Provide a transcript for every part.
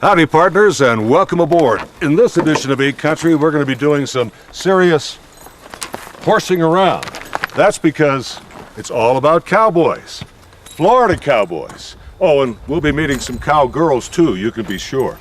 Howdy, partners, and welcome aboard. In this edition of Eat Country, we're going to be doing some serious horsing around. That's because it's all about cowboys. Florida Cowboys. Oh, and we'll be meeting some cowgirls, too, you can be sure.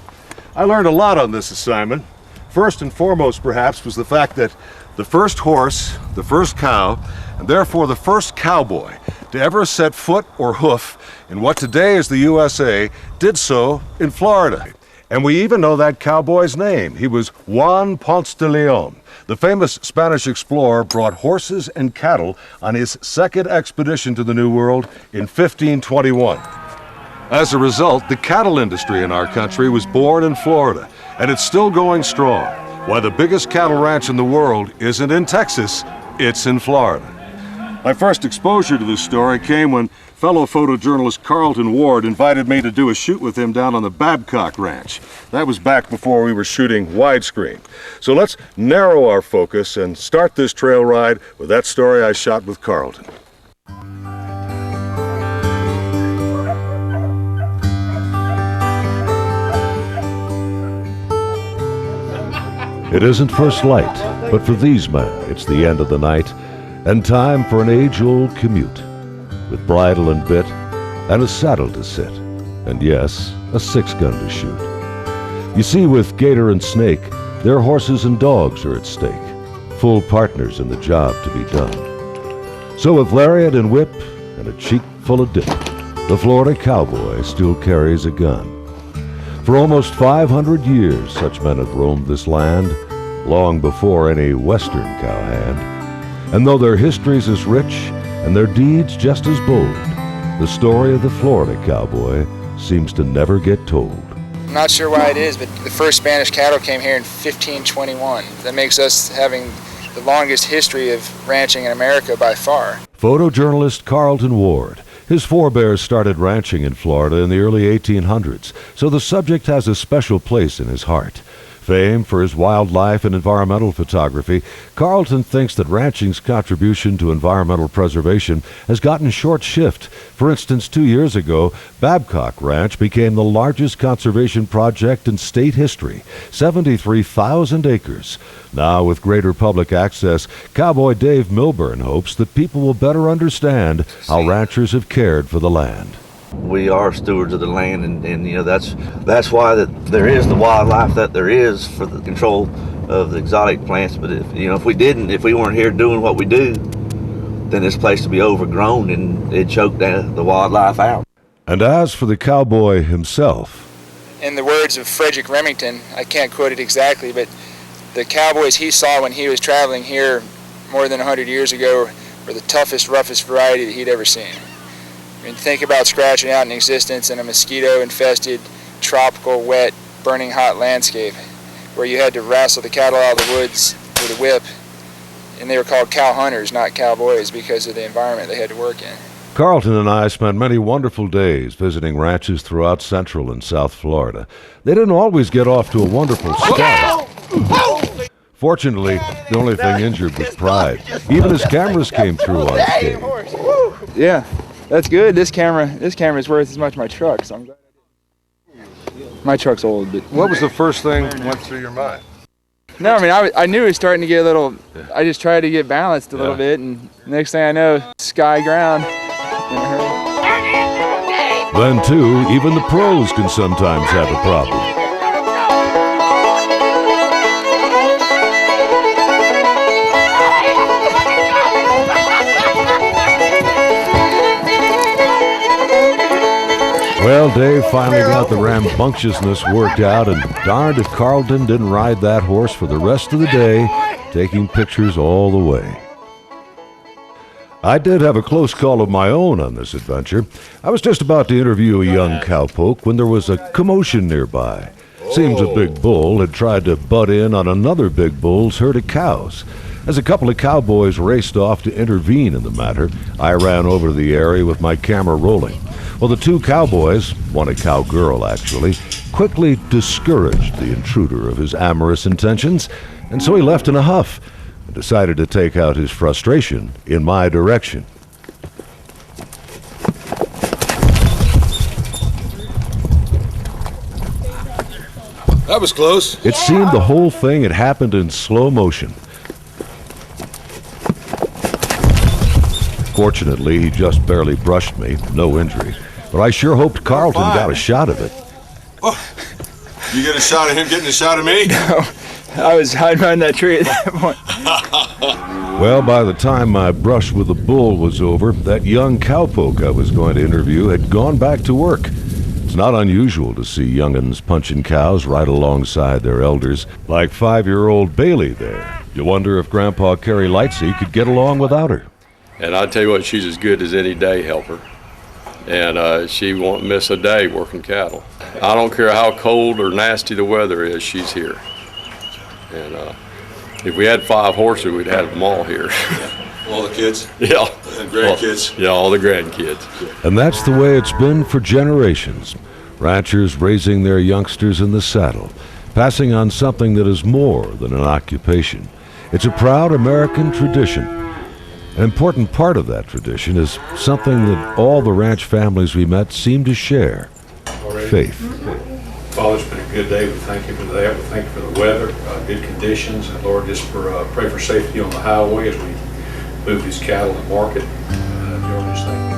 I learned a lot on this assignment. First and foremost, perhaps, was the fact that the first horse, the first cow, and therefore the first cowboy to ever set foot or hoof in what today is the USA did so in Florida. And we even know that cowboy's name. He was Juan Ponce de Leon. The famous Spanish explorer brought horses and cattle on his second expedition to the New World in 1521. As a result, the cattle industry in our country was born in Florida, and it's still going strong. Why the biggest cattle ranch in the world isn't in Texas, it's in Florida. My first exposure to this story came when fellow photojournalist Carlton Ward invited me to do a shoot with him down on the Babcock Ranch. That was back before we were shooting widescreen. So let's narrow our focus and start this trail ride with that story I shot with Carlton. It isn't first light, but for these men, it's the end of the night and time for an age-old commute, with bridle and bit and a saddle to sit, and yes, a 6-gun to shoot. You see, with Gator and Snake, their horses and dogs are at stake, full partners in the job to be done. So with lariat and whip and a cheek full of dip, the Florida Cowboy still carries a gun. For almost 500 years, such men have roamed this land, long before any Western cowhand. And though their history's as rich and their deeds just as bold, the story of the Florida Cowboy seems to never get told. I'm not sure why it is, but the first Spanish cattle came here in 1521. That makes us having the longest history of ranching in America by far. Photojournalist Carlton Ward. His forebears started ranching in Florida in the early 1800s, so the subject has a special place in his heart. Famed for his wildlife and environmental photography, Carlton thinks that ranching's contribution to environmental preservation has gotten short shift. For instance, 2 years ago, Babcock Ranch became the largest conservation project in state history, 73,000 acres. Now, with greater public access, Cowboy Dave Milburn hopes that people will better understand how ranchers have cared for the land. We are stewards of the land, and you know that's why there is the wildlife that there is for the control of the exotic plants. But if we weren't here doing what we do, then this place would be overgrown and it'd choke the wildlife out. And as for the cowboy himself, in the words of Frederick Remington, I can't quote it exactly, but the cowboys he saw when he was traveling here more than 100 years ago were the toughest, roughest variety that he'd ever seen. I mean, think about scratching out an existence in a mosquito-infested, tropical, wet, burning hot landscape where you had to wrestle the cattle out of the woods with a whip, and they were called cow hunters, not cowboys, because of the environment they had to work in. Carlton and I spent many wonderful days visiting ranches throughout Central and South Florida. They didn't always get off to a wonderful start. Fortunately, the only thing injured was pride. Even his cameras came through unscathed. Yeah. That's good. This camera is worth as much as my truck, so I'm glad I did. My truck's old, but... What was the first thing that went through your mind? No, I mean, I knew it was starting to get a little... I just tried to get balanced a little bit, and next thing I know, sky ground. Then, too, even the pros can sometimes have a problem. Well, Dave finally got the rambunctiousness worked out, and darned if Carlton didn't ride that horse for the rest of the day, taking pictures all the way. I did have a close call of my own on this adventure. I was just about to interview a young cowpoke when there was a commotion nearby. Seems a big bull had tried to butt in on another big bull's herd of cows. As a couple of cowboys raced off to intervene in the matter, I ran over to the area with my camera rolling. Well, the two cowboys, one a cowgirl actually, quickly discouraged the intruder of his amorous intentions, and so he left in a huff and decided to take out his frustration in my direction. That was close. It seemed the whole thing had happened in slow motion. Fortunately, he just barely brushed me, no injury. But I sure hoped Carlton got a shot of it. Oh, you get a shot of him getting a shot of me? No, I was hiding behind that tree at that point. Well, by the time my brush with the bull was over, that young cowpoke I was going to interview had gone back to work. It's not unusual to see young'uns punching cows right alongside their elders, like 5-year-old Bailey there. You wonder if Grandpa Carrie Lightsey could get along without her. And I tell you what, she's as good as any day helper. And she won't miss a day working cattle. I don't care how cold or nasty the weather is, she's here. And if we had 5 horses, we'd have them all here. All the kids? Yeah. And grandkids? Yeah, all the grandkids. And that's the way it's been for generations. Ranchers raising their youngsters in the saddle, passing on something that is more than an occupation. It's a proud American tradition. An important part of that tradition is something that all the ranch families we met seem to share: faith. Father, it's been a good day. We thank you for that. We thank you for the weather, good conditions, and Lord, just pray for safety on the highway as we move these cattle to market. Lord, just thank you.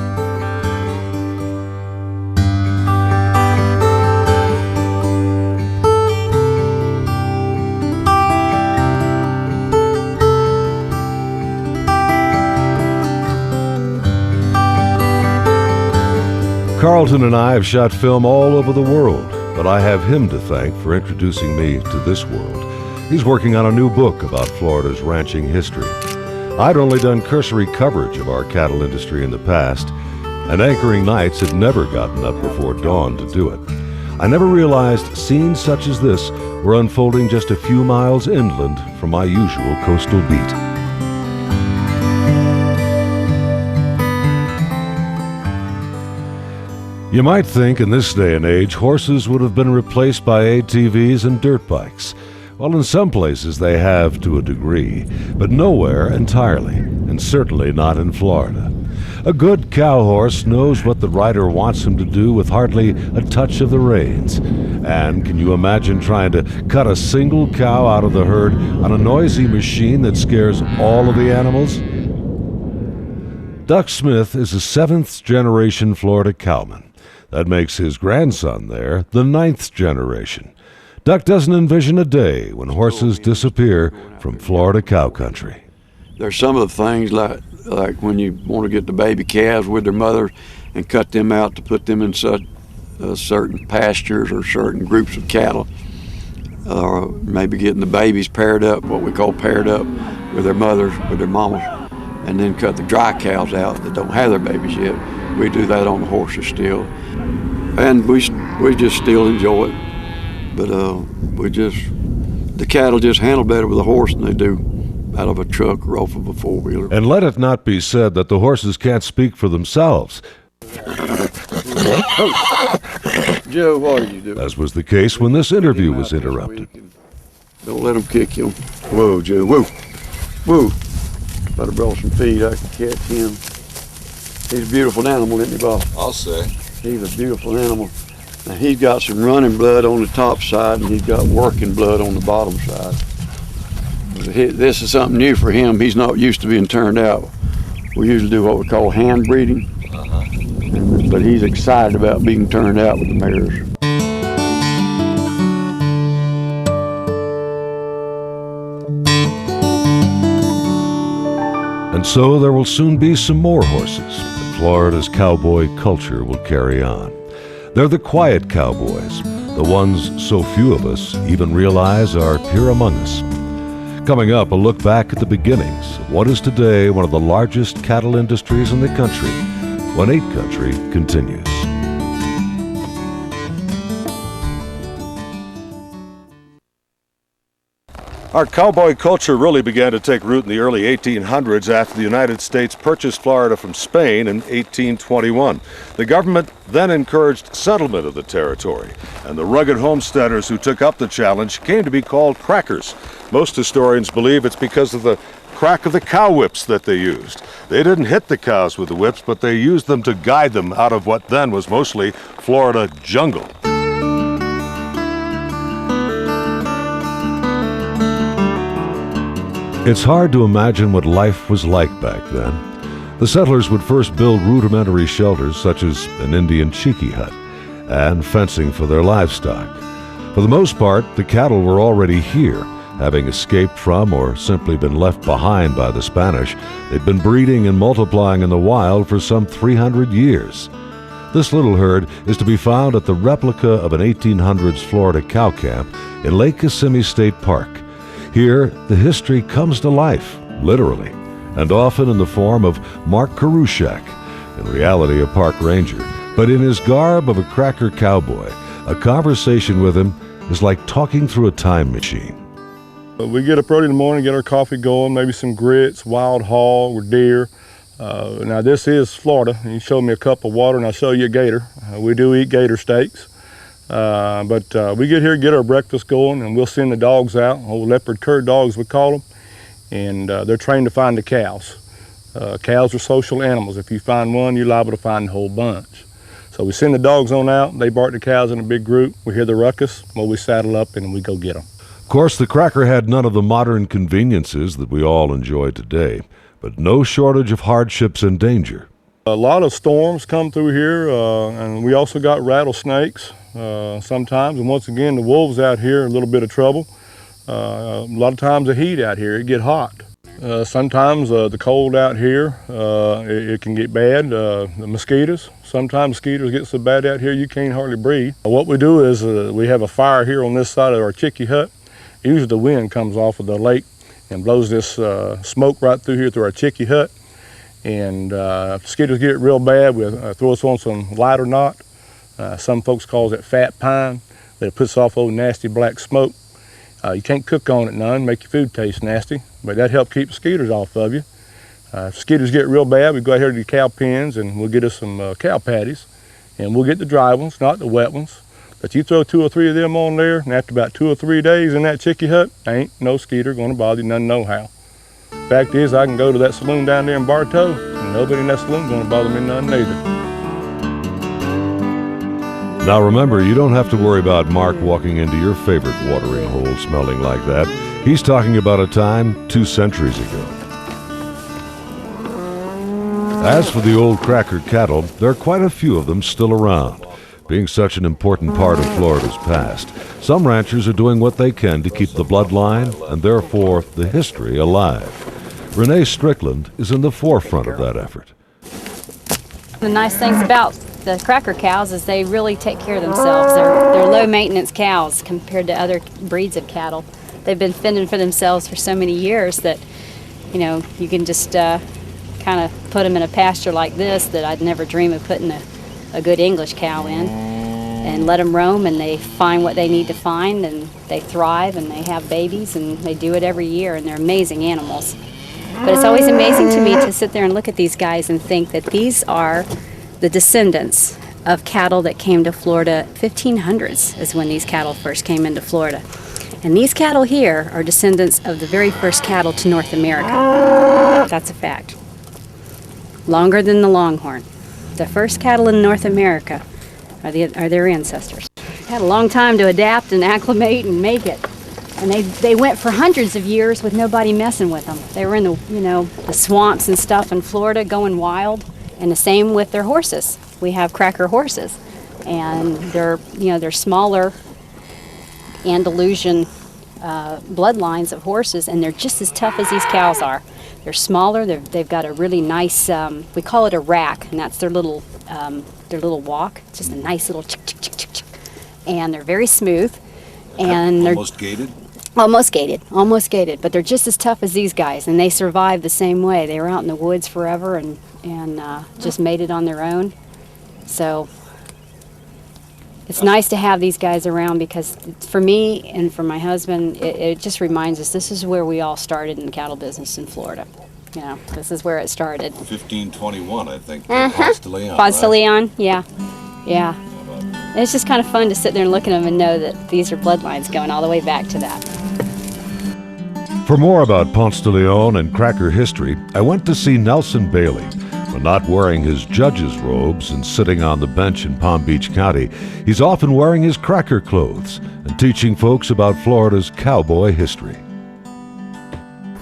Carlton and I have shot film all over the world, but I have him to thank for introducing me to this world. He's working on a new book about Florida's ranching history. I'd only done cursory coverage of our cattle industry in the past, and anchoring nights had never gotten up before dawn to do it. I never realized scenes such as this were unfolding just a few miles inland from my usual coastal beat. You might think in this day and age horses would have been replaced by ATVs and dirt bikes. Well, in some places they have to a degree, but nowhere entirely, and certainly not in Florida. A good cow horse knows what the rider wants him to do with hardly a touch of the reins. And can you imagine trying to cut a single cow out of the herd on a noisy machine that scares all of the animals? Duck Smith is a 7th-generation Florida cowman. That makes his grandson there the 9th generation. Duck doesn't envision a day when horses disappear from Florida cow country. There's some of the things like when you want to get the baby calves with their mother and cut them out to put them in certain pastures or certain groups of cattle, or maybe getting the babies paired up, what we call paired up, with their mothers, with their mamas, and then cut the dry cows out that don't have their babies yet. We do that on the horses still, and we just still enjoy it. But the cattle just handle better with a horse than they do out of a truck or off of a four-wheeler. And let it not be said that the horses can't speak for themselves, Joe, what are you doing? as was the case when this interview was interrupted. Don't let them kick you. Whoa, Joe, whoa, whoa. If I'd have brought some feed, I could catch him. He's a beautiful animal, isn't he, Bob? I'll say. He's a beautiful animal. Now, he's got some running blood on the top side, and he's got working blood on the bottom side. This is something new for him. He's not used to being turned out. We usually do what we call hand breeding, but he's excited about being turned out with the mares. And so there will soon be some more horses, and Florida's cowboy culture will carry on. They're the quiet cowboys, the ones so few of us even realize are here among us. Coming up, a look back at the beginnings of what is today one of the largest cattle industries in the country, when 8 Country continues. Our cowboy culture really began to take root in the early 1800s after the United States purchased Florida from Spain in 1821. The government then encouraged settlement of the territory, and the rugged homesteaders who took up the challenge came to be called crackers. Most historians believe it's because of the crack of the cow whips that they used. They didn't hit the cows with the whips, but they used them to guide them out of what then was mostly Florida jungle. It's hard to imagine what life was like back then. The settlers would first build rudimentary shelters such as an Indian cheeky hut and fencing for their livestock. For the most part, the cattle were already here, having escaped from or simply been left behind by the Spanish. They'd been breeding and multiplying in the wild for some 300 years. This little herd is to be found at the replica of an 1800s Florida cow camp in Lake Kissimmee State Park. Here, the history comes to life, literally, and often in the form of Mark Karushak, in reality a park ranger, but in his garb of a cracker cowboy. A conversation with him is like talking through a time machine. We get up early in the morning, get our coffee going, maybe some grits, wild hog or deer. Now this is Florida. You showed me a cup of water and I'll show you a gator. We do eat gator steaks. But we get here, get our breakfast going, and we'll send the dogs out, old leopard cur dogs we call them, and they're trained to find the cows. Cows are social animals. If you find one, you're liable to find the whole bunch. So we send the dogs on out, they bark the cows in a big group, we hear the ruckus, well we saddle up and we go get them. Of course, the cracker had none of the modern conveniences that we all enjoy today, but no shortage of hardships and danger. A lot of storms come through here, and we also got rattlesnakes sometimes, and once again the wolves out here are a little bit of trouble. A lot of times the heat out here, it get hot. Sometimes the cold out here, it can get bad. The mosquitoes, sometimes mosquitoes get so bad out here you can't hardly breathe. What we do is we have a fire here on this side of our chickee hut. Usually the wind comes off of the lake and blows this smoke right through here through our chickee hut. And if mosquitoes get real bad, we'll throw us on some lighter knot. Some folks call it fat pine. That puts off old nasty black smoke. You can't cook on it none, make your food taste nasty, but that helps keep mosquitoes off of you. If mosquitoes get real bad, we go out here to the cow pens and we'll get us some cow patties. And we'll get the dry ones, not the wet ones. But you throw 2 or 3 of them on there, and after about 2 or 3 days in that chickee hut, ain't no mosquito gonna bother you none no how. Fact is, I can go to that saloon down there in Bartow, and nobody in that saloon gonna bother me none neither. Now remember, you don't have to worry about Mark walking into your favorite watering hole smelling like that. He's talking about a time 2 centuries ago. As for the old cracker cattle, there are quite a few of them still around. Being such an important part of Florida's past, some ranchers are doing what they can to keep the bloodline and therefore the history alive. Renee Strickland is in the forefront of that effort. The nice things about the cracker cows is they really take care of themselves. They're low maintenance cows compared to other breeds of cattle. They've been fending for themselves for so many years that, you know, you can just kind of put them in a pasture like this that I'd never dream of putting a good English cow in, and let them roam, and they find what they need to find, and they thrive, and they have babies, and they do it every year, and they're amazing animals. But it's always amazing to me to sit there and look at these guys and think that these are the descendants of cattle that came to Florida. 1500s is when these cattle first came into Florida. And these cattle here are descendants of the very first cattle to North America. That's a fact. Longer than the Longhorn. The first cattle in North America are their ancestors. Had a long time to adapt and acclimate and make it. And they went for hundreds of years with nobody messing with them. They were in the swamps and stuff in Florida going wild, and the same with their horses. We have cracker horses, and they're smaller Andalusian bloodlines of horses, and they're just as tough as these cows are. They're smaller. They've got a really nice, we call it a rack, and that's their little walk. It's just a nice little chick, chick, chick, chick, chick. And they're very smooth. And they're almost gated? Almost gated, but they're just as tough as these guys, and they survive the same way. They were out in the woods forever and just made it on their own. So it's nice to have these guys around, because for me and for my husband, it just reminds us this is where we all started in the cattle business in Florida. You know, this is where it started. 1521, I think. Ponce de Leon. Ponce de Leon, yeah. And it's just kind of fun to sit there and look at them and know that these are bloodlines going all the way back to that. For more about Ponce de Leon and cracker history, I went to see Nelson Bailey. When not wearing his judge's robes and sitting on the bench in Palm Beach County, he's often wearing his cracker clothes and teaching folks about Florida's cowboy history.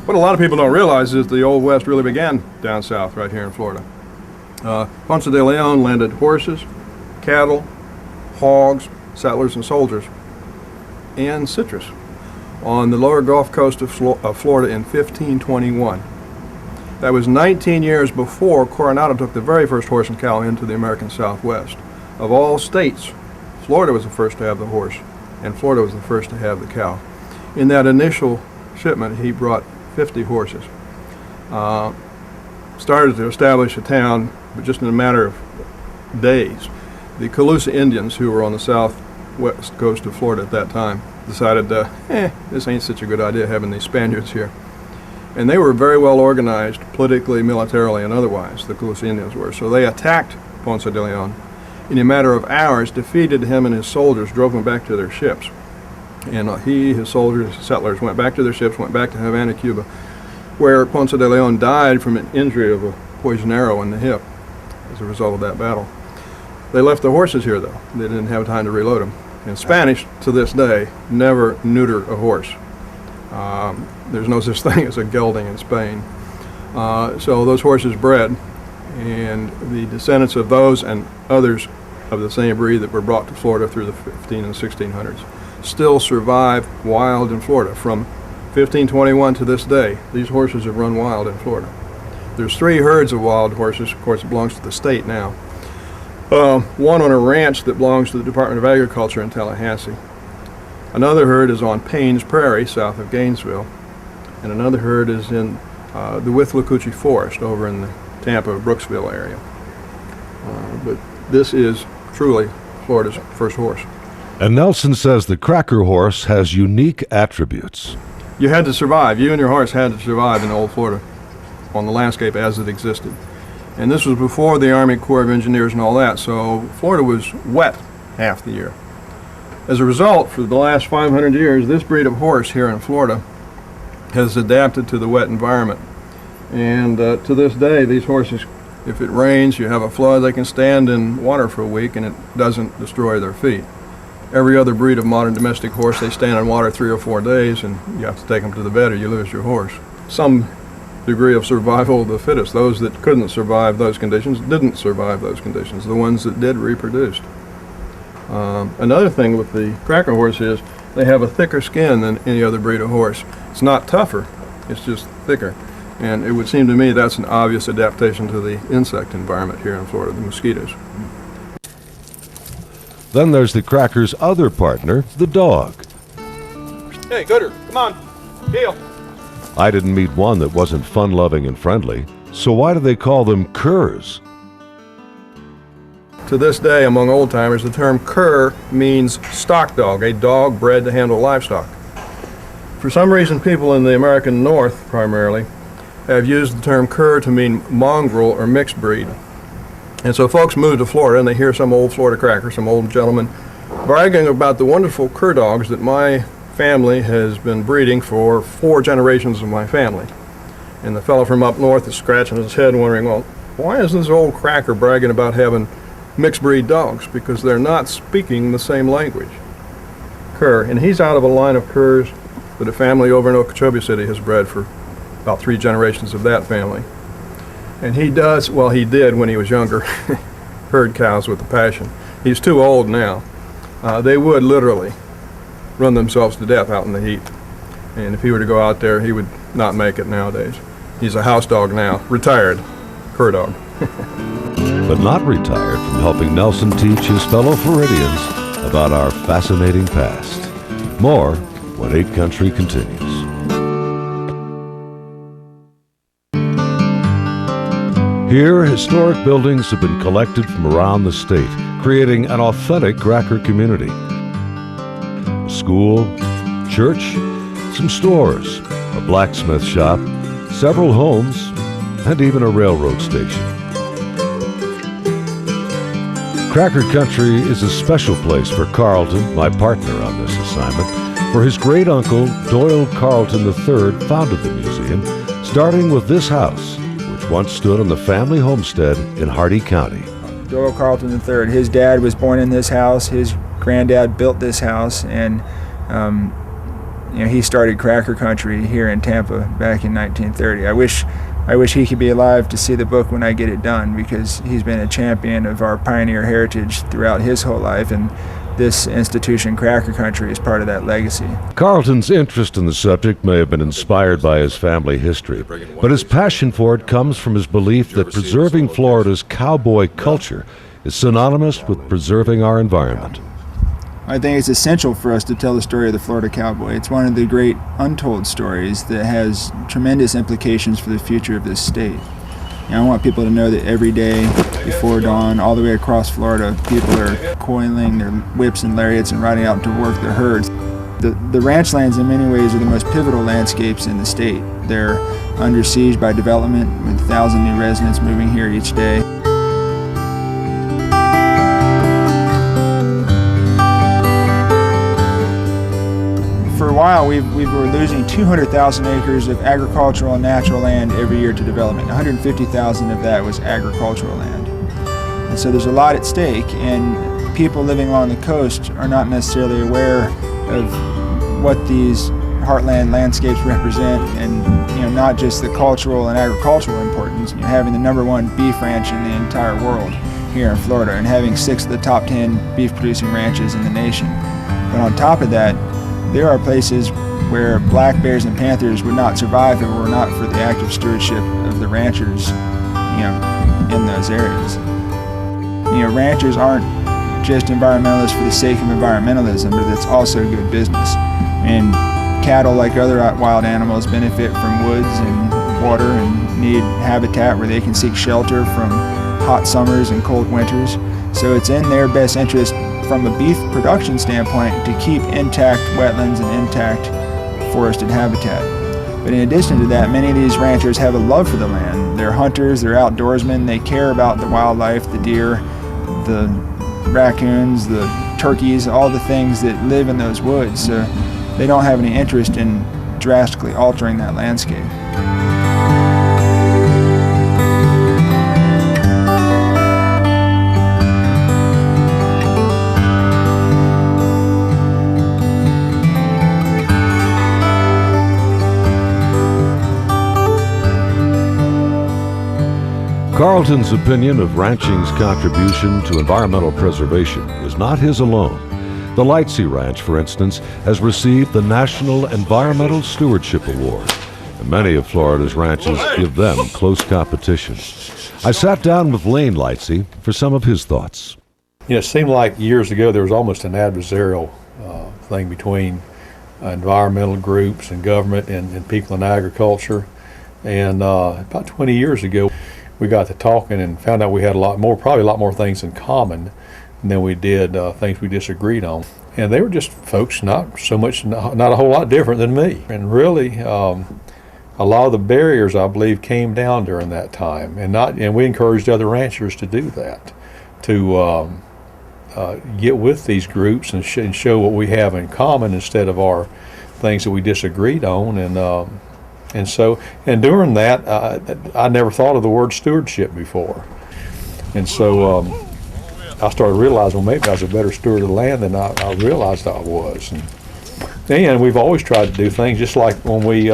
What a lot of people don't realize is the Old West really began down south right here in Florida. Ponce de Leon landed horses, cattle, hogs, settlers and soldiers, and citrus on the lower Gulf Coast of Florida in 1521. That was 19 years before Coronado took the very first horse and cow into the American Southwest. Of all states, Florida was the first to have the horse, and Florida was the first to have the cow. In that initial shipment, he brought 50 horses. Started to establish a town, but just in a matter of days. The Calusa Indians, who were on the southwest coast of Florida at that time, decided, this ain't such a good idea having these Spaniards here. And they were very well organized politically, militarily, and otherwise, the Calusa Indians were. So they attacked Ponce de Leon. In a matter of hours, defeated him and his soldiers, drove them back to their ships. And he, his soldiers, settlers, went back to their ships, went back to Havana, Cuba, where Ponce de Leon died from an injury of a poisoned arrow in the hip as a result of that battle. They left the horses here, though. They didn't have time to reload them. And Spanish, to this day, never neuter a horse. There's no such thing as a gelding in Spain. So those horses bred, and the descendants of those and others of the same breed that were brought to Florida through the 15 and 1600s still survive wild in Florida. From 1521 to this day, these horses have run wild in Florida. There's 3 herds of wild horses. Of course, it belongs to the state now. One on a ranch that belongs to the Department of Agriculture in Tallahassee. Another herd is on Payne's Prairie, south of Gainesville. And another herd is in the Withlacoochee Forest over in the Tampa, Brooksville area. But this is truly Florida's first horse. And Nelson says the Cracker horse has unique attributes. You had to survive. You and your horse had to survive in old Florida on the landscape as it existed. And this was before the Army Corps of Engineers and all that, so Florida was wet half the year. As a result, for the last 500 years, this breed of horse here in Florida has adapted to the wet environment. And to this day, these horses, if it rains, you have a flood, they can stand in water for a week and it doesn't destroy their feet. Every other breed of modern domestic horse, they stand in water 3 or 4 days and you have to take them to the vet or you lose your horse. Some degree of survival of the fittest. Those that couldn't survive those conditions didn't survive those conditions. The ones that did reproduced. Another thing with the Cracker horse is they have a thicker skin than any other breed of horse. It's not tougher, it's just thicker. And it would seem to me that's an obvious adaptation to the insect environment here in Florida, the mosquitoes. Then there's the Cracker's other partner, the dog. Hey, Gooder, come on, heel. I didn't meet one that wasn't fun-loving and friendly, so why do they call them curs? To this day, among old-timers, the term cur means stock dog, a dog bred to handle livestock. For some reason, people in the American North, primarily, have used the term cur to mean mongrel or mixed breed. And so folks move to Florida and they hear some old Florida cracker, some old gentleman, bragging about the wonderful cur dogs that my family has been breeding for 4 generations of my family. And the fellow from up north is scratching his head wondering, well, why is this old cracker bragging about having mixed breed dogs? Because they're not speaking the same language. Cur, and he's out of a line of curs that a family over in Okeechobee City has bred for about 3 generations of that family. And he does, well, he did when he was younger, herd cows with a passion. He's too old now. They would literally run themselves to death out in the heat. And if he were to go out there, he would not make it nowadays. He's a house dog now, retired cur dog. But not retired from helping Nelson teach his fellow Floridians about our fascinating past. More when 8 Country continues. Here, historic buildings have been collected from around the state, creating an authentic Cracker community. A school, church, some stores, a blacksmith shop, several homes, and even a railroad station. Cracker Country is a special place for Carlton, my partner on this assignment, for his great-uncle, Doyle Carlton III, founded the museum, starting with this house, which once stood on the family homestead in Hardy County. Doyle Carlton III, his dad was born in this house, his granddad built this house, and he started cracker country here in Tampa back in 1930. I wish he could be alive to see the book when I get it done, because he's been a champion of our pioneer heritage throughout his whole life, and this institution, Cracker Country, is part of that legacy. Carlton's interest in the subject may have been inspired by his family history, but his passion for it comes from his belief that preserving Florida's cowboy culture is synonymous with preserving our environment. I think it's essential for us to tell the story of the Florida Cowboy. It's one of the great untold stories that has tremendous implications for the future of this state. And I want people to know that every day before dawn, all the way across Florida, people are coiling their whips and lariats and riding out to work their herds. The ranch lands in many ways are the most pivotal landscapes in the state. They're under siege by development, with 1,000 new residents moving here each day. For a while, we were losing 200,000 acres of agricultural and natural land every year to development. 150,000 of that was agricultural land. And so there's a lot at stake, and people living along the coast are not necessarily aware of what these heartland landscapes represent, and not just the cultural and agricultural importance. Having the #1 beef ranch in the entire world here in Florida, and having 6 of the top 10 beef producing ranches in the nation. But on top of that, there are places where black bears and panthers would not survive if it were not for the active stewardship of the ranchers, in those areas. Ranchers aren't just environmentalists for the sake of environmentalism, but it's also good business. And cattle, like other wild animals, benefit from woods and water and need habitat where they can seek shelter from hot summers and cold winters. So it's in their best interest from a beef production standpoint to keep intact wetlands and intact forested habitat. But in addition to that, many of these ranchers have a love for the land. They're hunters, they're outdoorsmen, they care about the wildlife, the deer, the raccoons, the turkeys, all the things that live in those woods. So they don't have any interest in drastically altering that landscape. Carlton's opinion of ranching's contribution to environmental preservation is not his alone. The Lightsey Ranch, for instance, has received the National Environmental Stewardship Award, and many of Florida's ranches give them close competition. I sat down with Lane Lightsey for some of his thoughts. It seemed like years ago there was almost an adversarial thing between environmental groups and government and people in agriculture. And about 20 years ago, we got to talking and found out we had probably a lot more things in common than we did things we disagreed on. And they were just folks not a whole lot different than me. And really, a lot of the barriers, I believe, came down during that time. And we encouraged other ranchers to do that, to get with these groups and show what we have in common instead of our things that we disagreed on. And during that, I never thought of the word stewardship before. And so I started realizing, well, maybe I was a better steward of the land than I realized I was. And we've always tried to do things, just like when we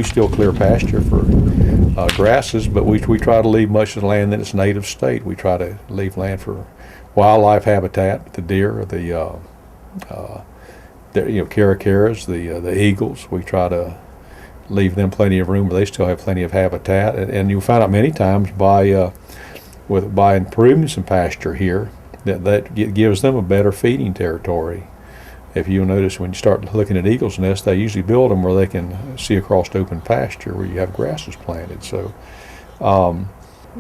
still clear pasture for grasses, but we try to leave much of the land in its native state. We try to leave land for wildlife habitat, the deer, the caracaras, the eagles. We try to leave them plenty of room, but they still have plenty of habitat. And you'll find out many times by improving some pasture here that gives them a better feeding territory. If you'll notice, when you start looking at eagles' nests, they usually build them where they can see across open pasture where you have grasses planted. So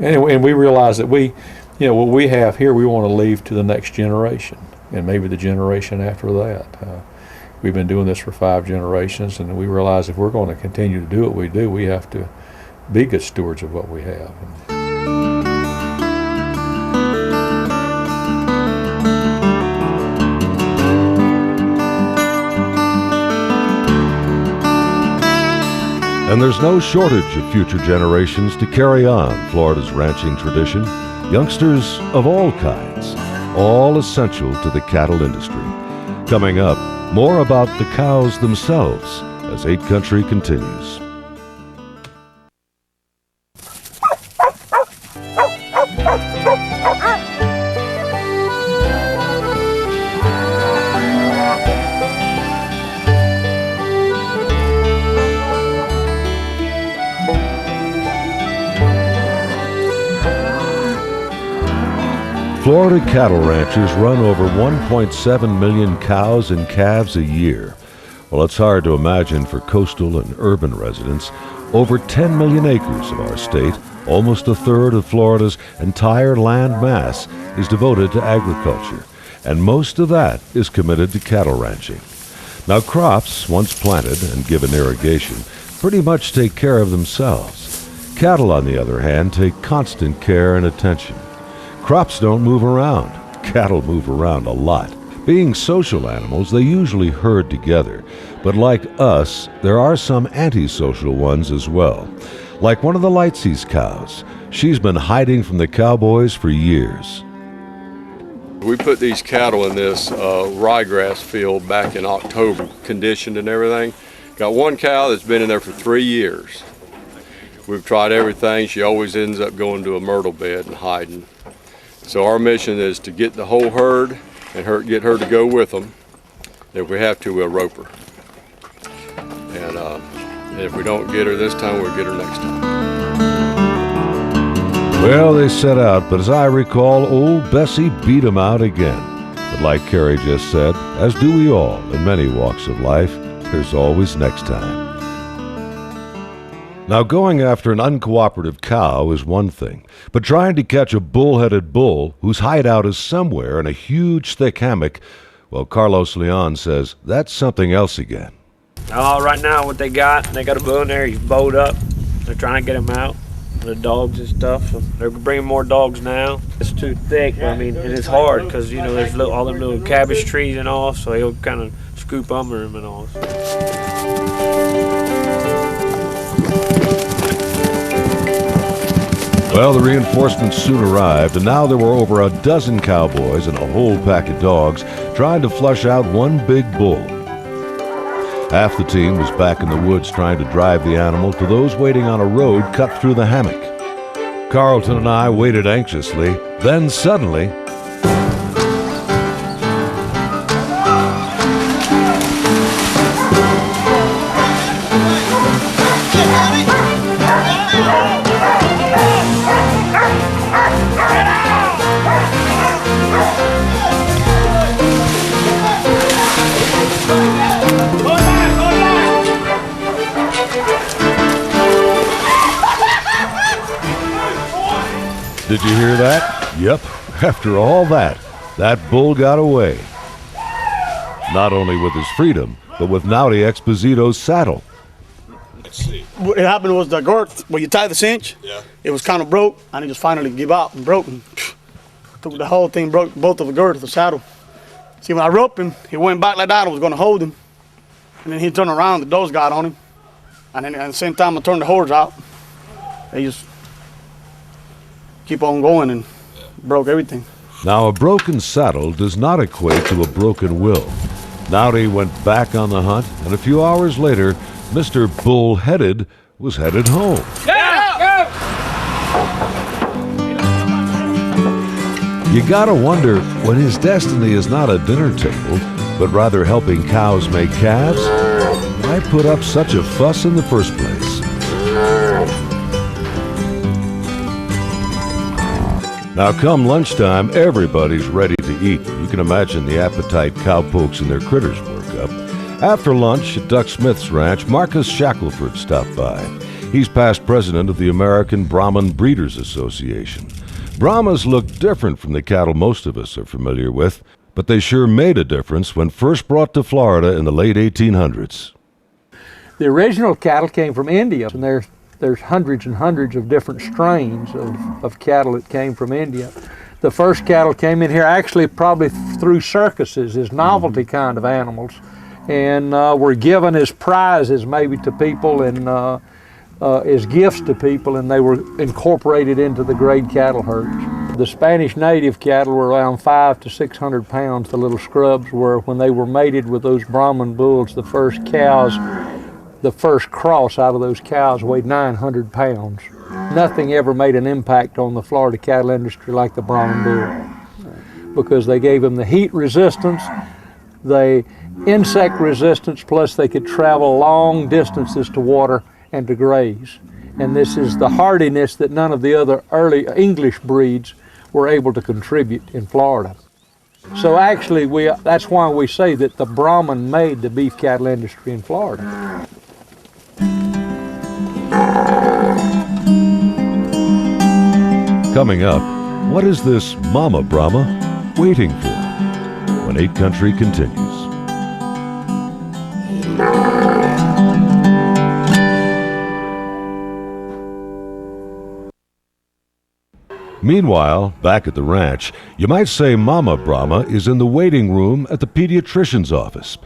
anyway, and we realize that what we have here, we want to leave to the next generation and maybe the generation after that. We've been doing this for 5 generations, and we realize if we're going to continue to do what we do, we have to be good stewards of what we have. And there's no shortage of future generations to carry on Florida's ranching tradition. Youngsters of all kinds, all essential to the cattle industry. Coming up, More about the cows themselves as 8 Country continues. Florida cattle ranchers run over 1.7 million cows and calves a year. Well, it's hard to imagine for coastal and urban residents. Over 10 million acres of our state, almost a third of Florida's entire land mass, is devoted to agriculture, and most of that is committed to cattle ranching. Now, crops, once planted and given irrigation, pretty much take care of themselves. Cattle, on the other hand, take constant care and attention. Crops don't move around. Cattle move around a lot. Being social animals, they usually herd together. But like us, there are some antisocial ones as well. Like one of the Lightseas cows. She's been hiding from the Cowboys for years. We put these cattle in this ryegrass field back in October, conditioned and everything. Got one cow that's been in there for 3 years. We've tried everything. She always ends up going to a myrtle bed and hiding. So our mission is to get the whole herd and get her to go with them. If we have to, we'll rope her. And if we don't get her this time, we'll get her next time. Well, they set out, but as I recall, old Bessie beat 'em out again. But like Carrie just said, as do we all in many walks of life, there's always next time. Now, going after an uncooperative cow is one thing, but trying to catch a bull-headed bull whose hideout is somewhere in a huge, thick hammock, well, Carlos Leon says that's something else again. Right now what they got a bull in there, he's bowed up. They're trying to get him out, the dogs and stuff. So they're bringing more dogs now. It's too thick, I mean, and it's hard because, there's all them little cabbage trees and all, so he'll kind of scoop under him and all. Well, the reinforcements soon arrived, and now there were over a dozen cowboys and a whole pack of dogs trying to flush out one big bull. Half the team was back in the woods trying to drive the animal to those waiting on a road cut through the hammock. Carlton and I waited anxiously. Then suddenly, did you hear that? Yep, after all that bull got away. Not only with his freedom, but with Naughty Exposito's saddle. Let's see. What happened was the girth, where you tie the cinch, it was kind of broke, and it just finally gave out and broke. And took the whole thing, broke both of the girth of the saddle. See, when I roped him, he went back like that, I was going to hold him. And then he turned around, the dogs got on him. And then at the same time, I turned the horse out. They just keep on going and broke everything. Now, a broken saddle does not equate to a broken will. Naughty went back on the hunt, and a few hours later, Mr. Bull-Headed was headed home. You gotta wonder, when his destiny is not a dinner table, but rather helping cows make calves, why put up such a fuss in the first place? Now, come lunchtime, everybody's ready to eat. You can imagine the appetite cowpokes and their critters work up. After lunch at Duck Smith's ranch, Marcus Shackelford stopped by. He's past president of the American Brahman Breeders Association. Brahmas look different from the cattle most of us are familiar with, but they sure made a difference when first brought to Florida in the late 1800s. The original cattle came from India, and there's hundreds and hundreds of different strains of cattle that came from India. The first cattle came in here actually probably through circuses as novelty kind of animals, and were given as prizes maybe to people and as gifts to people, and they were incorporated into the grade cattle herds. The Spanish native cattle were around 500 to 600 pounds. The little scrubs were. When they were mated with those Brahman bulls, the first cows, the first cross out of those cows weighed 900 pounds. Nothing ever made an impact on the Florida cattle industry like the Brahman bull, because they gave them the heat resistance, the insect resistance, plus they could travel long distances to water and to graze. And this is the hardiness that none of the other early English breeds were able to contribute in Florida. So actually, that's why we say that the Brahman made the beef cattle industry in Florida. Coming up, what is this Mama Brahma waiting for? When 8 Country continues. Meanwhile, back at the ranch, you might say Mama Brahma is in the waiting room at the pediatrician's office.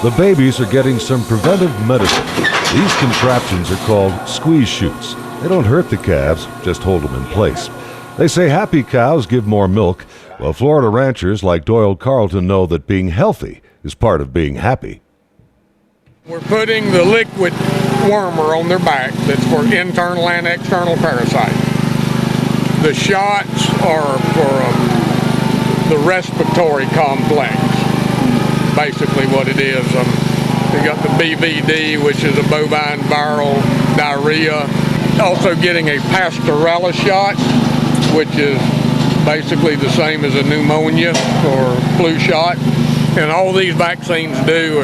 The babies are getting some preventive medicine. These contraptions are called squeeze chutes. They don't hurt the calves, just hold them in place. They say happy cows give more milk, while Florida ranchers like Doyle Carlton know that being healthy is part of being happy. We're putting the liquid wormer on their back that's for internal and external parasites. The shots are for the respiratory complex, basically what it is. We got the BVD, which is a bovine viral diarrhea. Also getting a Pastorella shot, which is basically the same as a pneumonia or flu shot. And all these vaccines do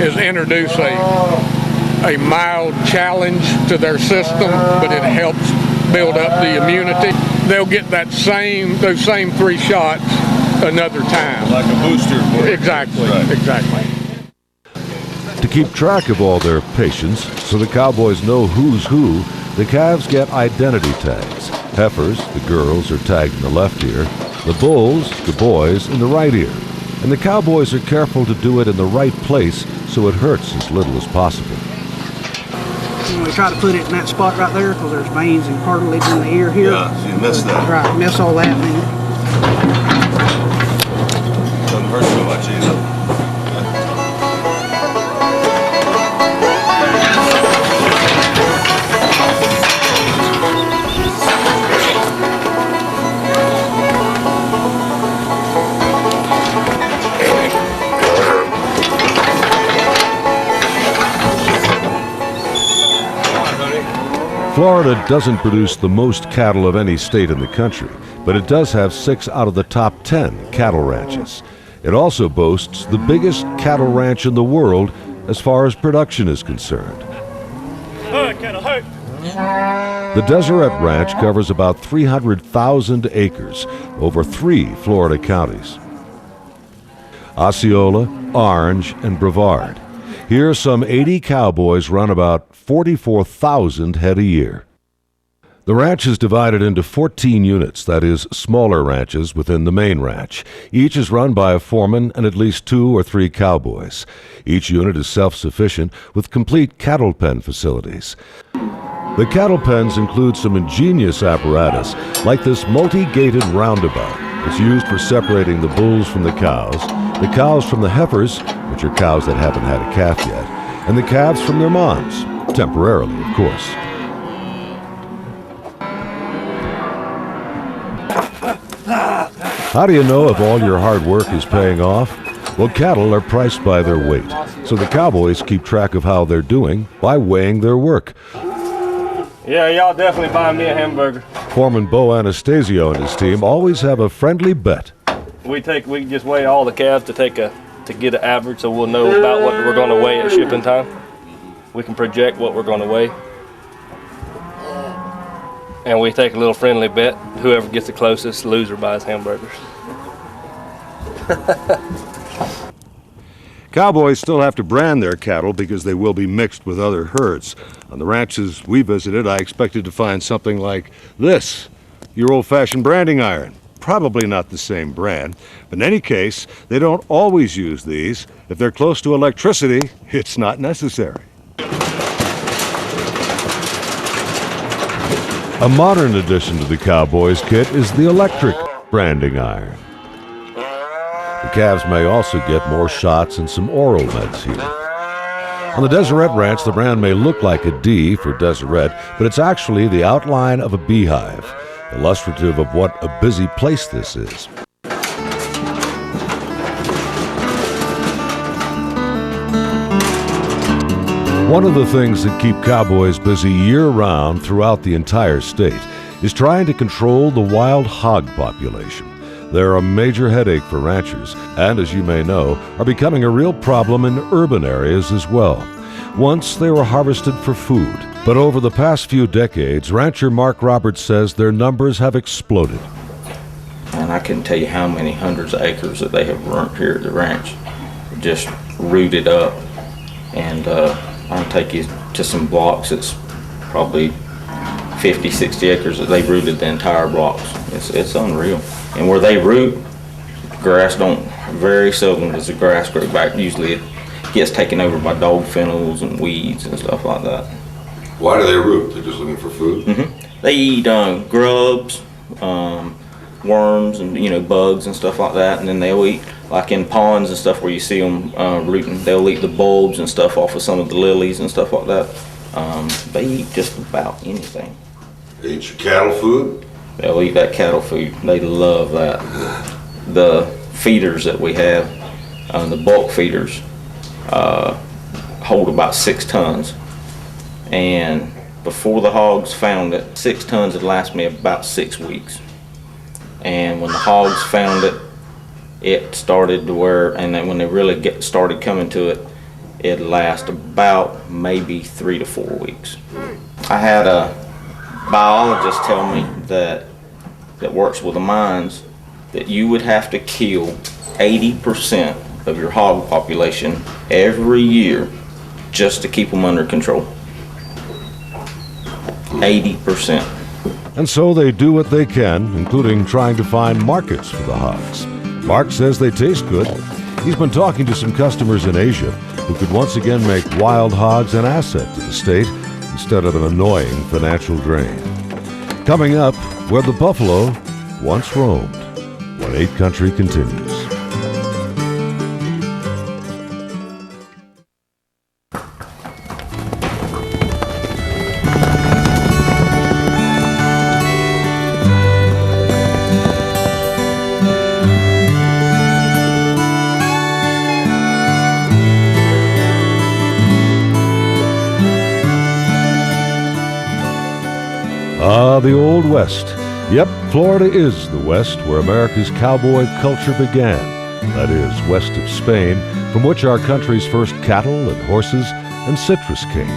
is introduce a mild challenge to their system, but it helps build up the immunity. They'll get those same 3 shots another time. Like a booster for Exactly, right. Exactly. To keep track of all their patients, so the Cowboys know who's who, the calves get identity tags. Heifers, the girls, are tagged in the left ear, the bulls, the boys, in the right ear. And the Cowboys are careful to do it in the right place so it hurts as little as possible. We try to put it in that spot right there because there's veins and cartilage in the ear here. Yeah, so you miss that. Right, miss all that. Doesn't hurt so much either. Florida doesn't produce the most cattle of any state in the country, but it does have 6 out of the top 10 cattle ranches. It also boasts the biggest cattle ranch in the world as far as production is concerned. The Deseret Ranch covers about 300,000 acres over 3 Florida counties: Osceola, Orange, and Brevard. Here, some 80 cowboys run about 44,000 head a year. The ranch is divided into 14 units, that is, smaller ranches within the main ranch. Each is run by a foreman and at least 2 or 3 cowboys. Each unit is self-sufficient with complete cattle pen facilities. The cattle pens include some ingenious apparatus, like this multi-gated roundabout. It's used for separating the bulls from the cows from the heifers, which are cows that haven't had a calf yet, and the calves from their moms, temporarily, of course. How do you know if all your hard work is paying off? Well, cattle are priced by their weight, so the Cowboys keep track of how they're doing by weighing their work. Yeah, y'all definitely buy me a hamburger. Foreman Bo Anastasio and his team always have a friendly bet. We just weigh all the calves to get an average, so we'll know about what we're going to weigh at shipping time. We can project what we're going to weigh. And we take a little friendly bet. Whoever gets the closest, loser buys hamburgers. Cowboys still have to brand their cattle because they will be mixed with other herds. On the ranches we visited, I expected to find something like this, your old-fashioned branding iron. Probably not the same brand, but in any case, they don't always use these. If they're close to electricity, it's not necessary. A modern addition to the Cowboys kit is the electric branding iron. The calves may also get more shots and some oral meds here. On the Deseret Ranch, the brand may look like a D for Deseret, but it's actually the outline of a beehive, illustrative of what a busy place this is. One of the things that keep cowboys busy year-round throughout the entire state is trying to control the wild hog population. They're a major headache for ranchers, and as you may know, are becoming a real problem in urban areas as well. Once they were harvested for food, but over the past few decades, rancher Mark Roberts says their numbers have exploded. And I couldn't tell you how many hundreds of acres that they have burnt here at the ranch, just rooted up. And I can take you to some blocks that's probably 50, 60 acres that they rooted the entire blocks. It's unreal. And where they root, grass don't, very seldom does the grass grow back. Usually it gets taken over by dog fennels and weeds and stuff like that. Why do they root? They're just looking for food? Mm-hmm. They eat grubs, worms, and bugs and stuff like that. And then they'll eat, like in ponds and stuff where you see them rooting, they'll eat the bulbs and stuff off of some of the lilies and stuff like that. They eat just about anything. They eat your cattle food? They'll eat that cattle food. They love that. The feeders that we have, the bulk feeders, hold about 6 tons. And before the hogs found it, 6 tons would last me about 6 weeks. And when the hogs found it, it started to where, and then when they really started coming to it, it'd last about maybe 3 to 4 weeks. I had a biologist tell me that works with the mines that you would have to kill 80% of your hog population every year just to keep them under control. 80%. And so they do what they can, including trying to find markets for the hogs. Mark says they taste good. He's been talking to some customers in Asia who could once again make wild hogs an asset to the state instead of an annoying financial drain. Coming up, where the buffalo once roamed, when 8 Country continues. The Old West. Yep, Florida is the West where America's cowboy culture began. That is, west of Spain, from which our country's first cattle and horses and citrus came.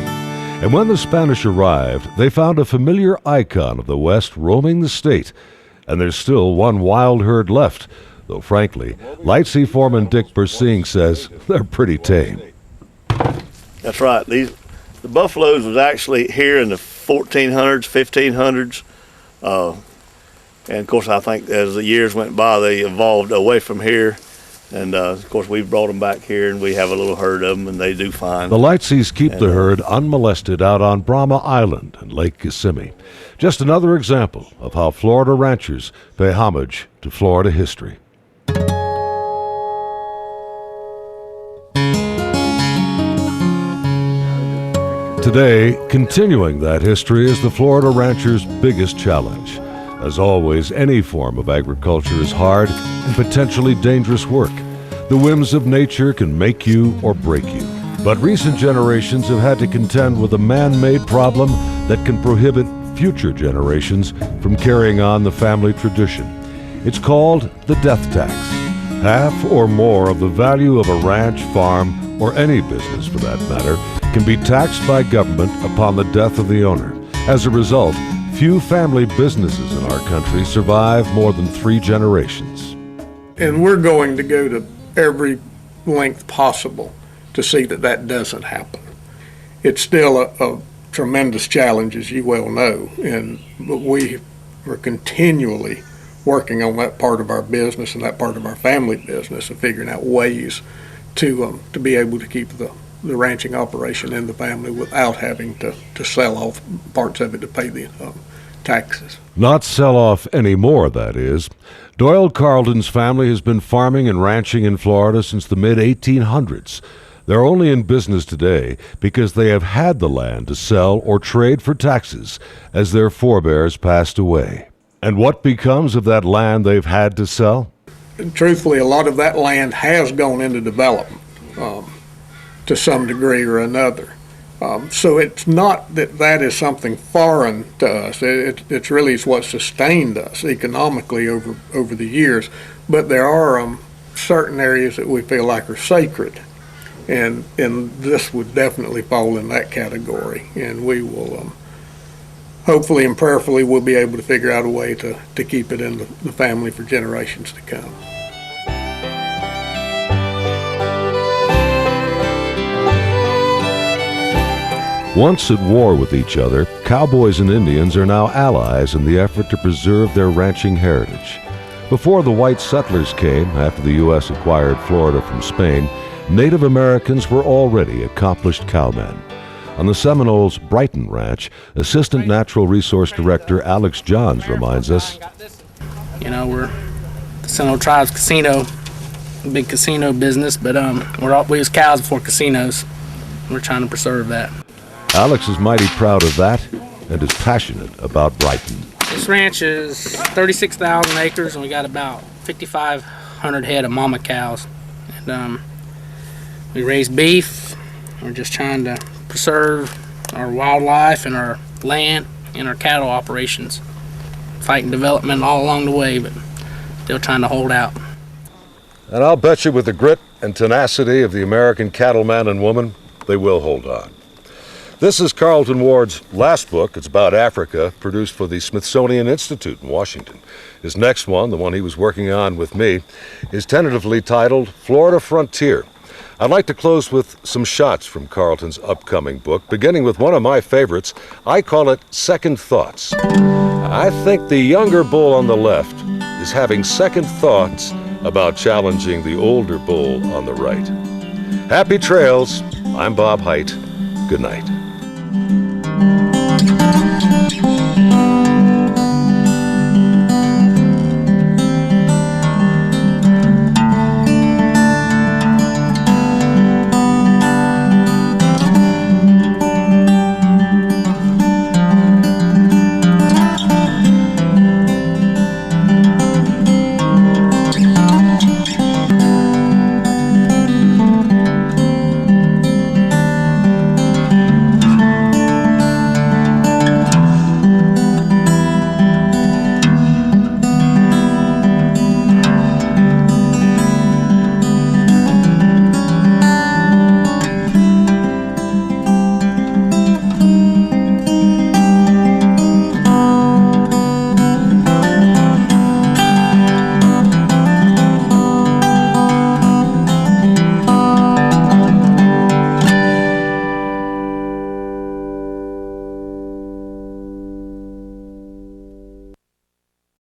And when the Spanish arrived, they found a familiar icon of the West roaming the state. And there's still one wild herd left, though frankly, Lightsey foreman Dick Persing says they're pretty tame. That's right. The buffaloes was actually here in the 1400s, 1500s, and of course I think as the years went by they evolved away from here, and of course we've brought them back here and we have a little herd of them and they do fine. The Lightseys keep the herd unmolested out on Brahma Island and Lake Kissimmee. Just another example of how Florida ranchers pay homage to Florida history. Today, continuing that history is the Florida rancher's biggest challenge. As always, any form of agriculture is hard and potentially dangerous work. The whims of nature can make you or break you. But recent generations have had to contend with a man-made problem that can prohibit future generations from carrying on the family tradition. It's called the death tax. Half or more of the value of a ranch, farm, or any business for that matter can be taxed by government upon the death of the owner. As a result, few family businesses in our country survive more than 3 generations. And we're going to go to every length possible to see that that doesn't happen. It's still a tremendous challenge, as you well know, but we are continually working on that part of our business and that part of our family business and figuring out ways to be able to keep the ranching operation in the family without having to sell off parts of it to pay the taxes. Not sell off anymore, that is. Doyle Carlton's family has been farming and ranching in Florida since the mid-1800s. They're only in business today because they have had the land to sell or trade for taxes as their forebears passed away. And what becomes of that land they've had to sell? And truthfully, a lot of that land has gone into development to some degree or another. So it's not that that is something foreign to us. It's really what sustained us economically over the years. But there are certain areas that we feel like are sacred, and this would definitely fall in that category. And we will, hopefully and prayerfully, we'll be able to figure out a way to keep it in the family for generations to come. Once at war with each other, cowboys and Indians are now allies in the effort to preserve their ranching heritage. Before the white settlers came, after the U.S. acquired Florida from Spain, Native Americans were already accomplished cowmen. On the Seminoles' Brighton Ranch, Assistant Natural Resource Director Alex Johns reminds us, You know, we're the Seminole Tribe's casino, big casino business, but we was cows before casinos. We're trying to preserve that. Alex is mighty proud of that and is passionate about Brighton. This ranch is 36,000 acres, and we got about 5,500 head of mama cows. And we raise beef. We're just trying to preserve our wildlife and our land and our cattle operations. Fighting development all along the way, but still trying to hold out. And I'll bet you with the grit and tenacity of the American cattleman and woman, they will hold on. This is Carlton Ward's last book. It's about Africa, produced for the Smithsonian Institute in Washington. His next one, the one he was working on with me, is tentatively titled Florida Frontier. I'd like to close with some shots from Carlton's upcoming book, beginning with one of my favorites. I call it Second Thoughts. I think the younger bull on the left is having second thoughts about challenging the older bull on the right. Happy trails. I'm Bob Hite. Good night.